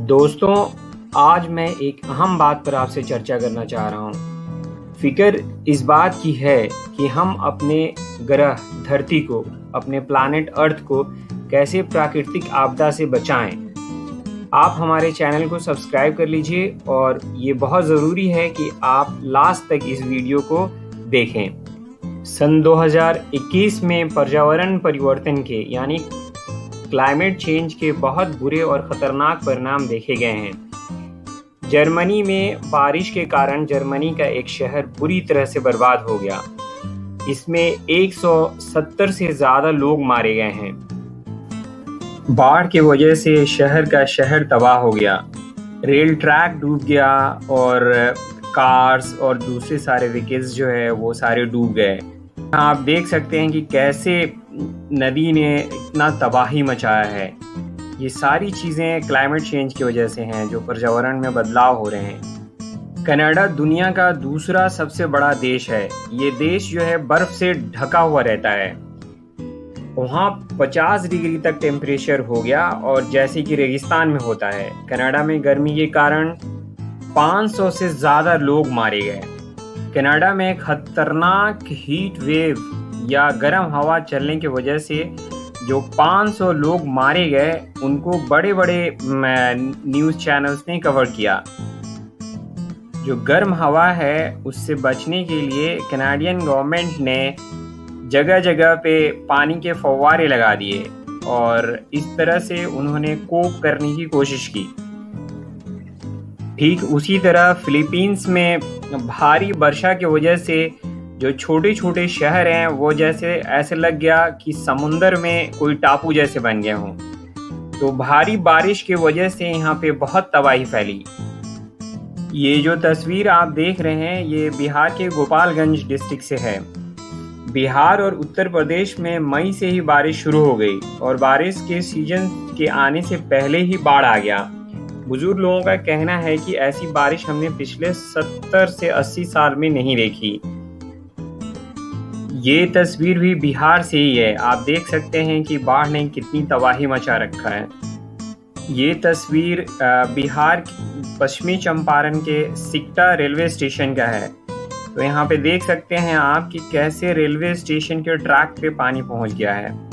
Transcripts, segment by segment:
दोस्तों, आज मैं एक अहम बात पर आपसे चर्चा करना चाह रहा हूँ। फ़िक्र इस बात की है कि हम अपने ग्रह धरती को, अपने प्लैनेट अर्थ को कैसे प्राकृतिक आपदा से बचाएँ। आप हमारे चैनल को सब्सक्राइब कर लीजिए और ये बहुत ज़रूरी है कि आप लास्ट तक इस वीडियो को देखें। सन 2021 में पर्यावरण परिवर्तन के यानी क्लाइमेट चेंज के बहुत बुरे और ख़तरनाक परिणाम देखे गए हैं। जर्मनी में बारिश के कारण जर्मनी का एक शहर बुरी तरह से बर्बाद हो गया। इसमें 170 से ज़्यादा लोग मारे गए हैं। बाढ़ की वजह से शहर का शहर तबाह हो गया। रेल ट्रैक डूब गया और कार्स और दूसरे सारे व्हीकल्स जो है वो सारे डूब गए। आप देख सकते हैं कि कैसे नदी ने इतना तबाही मचाया है। ये सारी चीज़ें क्लाइमेट चेंज की वजह से हैं, जो पर्यावरण में बदलाव हो रहे हैं। कनाडा दुनिया का दूसरा सबसे बड़ा देश है। ये देश जो है बर्फ़ से ढका हुआ रहता है। वहाँ 50 डिग्री तक टेम्परेचर हो गया और जैसे कि रेगिस्तान में होता है। कनाडा में गर्मी के कारण 500 से ज़्यादा लोग मारे गए। कनाडा में खतरनाक हीट वेव या गर्म हवा चलने की वजह से जो 500 लोग मारे गए, उनको बड़े बड़े न्यूज़ चैनल्स ने कवर किया। जो गर्म हवा है उससे बचने के लिए कनाडियन गवर्नमेंट ने जगह जगह पे पानी के फव्वारे लगा दिए और इस तरह से उन्होंने कोप करने की कोशिश की। ठीक उसी तरह फिलीपींस में भारी वर्षा की वजह से जो छोटे छोटे शहर हैं वो जैसे ऐसे लग गया कि समुंदर में कोई टापू जैसे बन गए हों। तो भारी बारिश की वजह से यहाँ पे बहुत तबाही फैली। ये जो तस्वीर आप देख रहे हैं ये बिहार के गोपालगंज डिस्ट्रिक्ट से है। बिहार और उत्तर प्रदेश में मई से ही बारिश शुरू हो गई और बारिश के सीजन के आने से पहले ही बाढ़ आ गया। बुजुर्ग लोगों का कहना है कि ऐसी बारिश हमने पिछले 70 से 80 साल में नहीं देखी। ये तस्वीर भी बिहार से ही है। आप देख सकते हैं कि बाढ़ ने कितनी तबाही मचा रखा है। ये तस्वीर बिहार पश्चिमी चंपारण के सिकटा रेलवे स्टेशन का है। तो यहाँ पे देख सकते हैं आप कि कैसे रेलवे स्टेशन के ट्रैक पे पानी पहुँच गया है।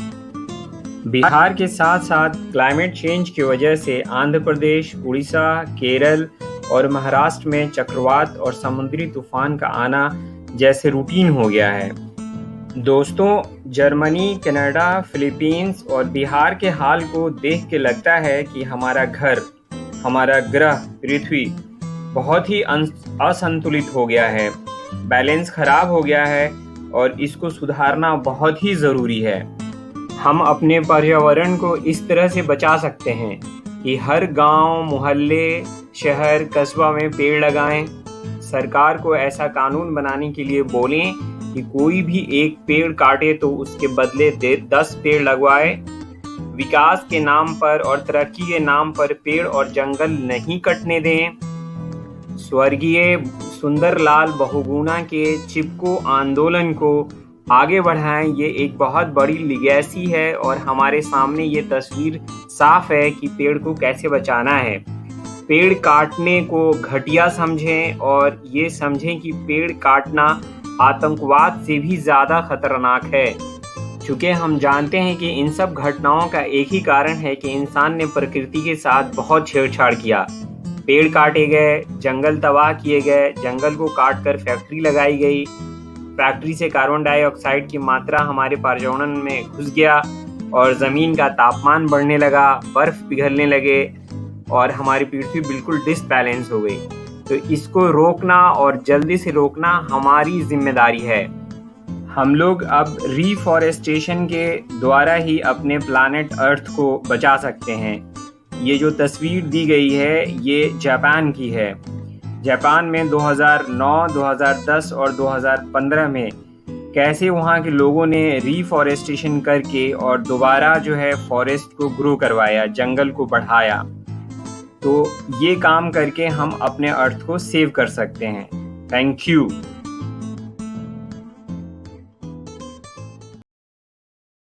बिहार के साथ साथ क्लाइमेट चेंज की वजह से आंध्र प्रदेश, उड़ीसा, केरल और महाराष्ट्र में चक्रवात और समुद्री तूफान का आना जैसे रूटीन हो गया है। दोस्तों, जर्मनी, कनाडा, फिलीपींस और बिहार के हाल को देख के लगता है कि हमारा घर, हमारा ग्रह पृथ्वी बहुत ही असंतुलित हो गया है। बैलेंस खराब हो गया है और इसको सुधारना बहुत ही ज़रूरी है। हम अपने पर्यावरण को इस तरह से बचा सकते हैं कि हर गांव, मोहल्ले, शहर, कस्बा में पेड़ लगाएं। सरकार को ऐसा कानून बनाने के लिए बोलें कि कोई भी एक पेड़ काटे तो उसके बदले 10 पेड़ लगवाए। विकास के नाम पर और तरक्की के नाम पर पेड़ और जंगल नहीं कटने दें। स्वर्गीय सुंदरलाल बहुगुणा के चिपको आंदोलन को आगे बढ़ाएं। ये एक बहुत बड़ी लिगेसी है और हमारे सामने ये तस्वीर साफ है कि पेड़ को कैसे बचाना है। पेड़ काटने को घटिया समझें और ये समझें कि पेड़ काटना आतंकवाद से भी ज़्यादा खतरनाक है। चूँकि हम जानते हैं कि इन सब घटनाओं का एक ही कारण है कि इंसान ने प्रकृति के साथ बहुत छेड़छाड़ किया। पेड़ काटे गए, जंगल तबाह किए गए, जंगल को काट कर फैक्ट्री लगाई गई। फैक्ट्री से कार्बन डाइऑक्साइड की मात्रा हमारे पर्यावरण में घुस गया और ज़मीन का तापमान बढ़ने लगा, बर्फ़ पिघलने लगे और हमारी पृथ्वी बिल्कुल डिसबैलेंस हो गई। तो इसको रोकना और जल्दी से रोकना हमारी जिम्मेदारी है। हम लोग अब रीफॉरेस्टेशन के द्वारा ही अपने प्लैनेट अर्थ को बचा सकते हैं। ये जो तस्वीर दी गई है ये जापान की है। जापान में 2009, 2010 और 2015 में कैसे वहाँ के लोगों ने रीफॉरेस्टेशन करके और दोबारा जो है फॉरेस्ट को ग्रो करवाया, जंगल को बढ़ाया। तो ये काम करके हम अपने अर्थ को सेव कर सकते हैं। Thank you.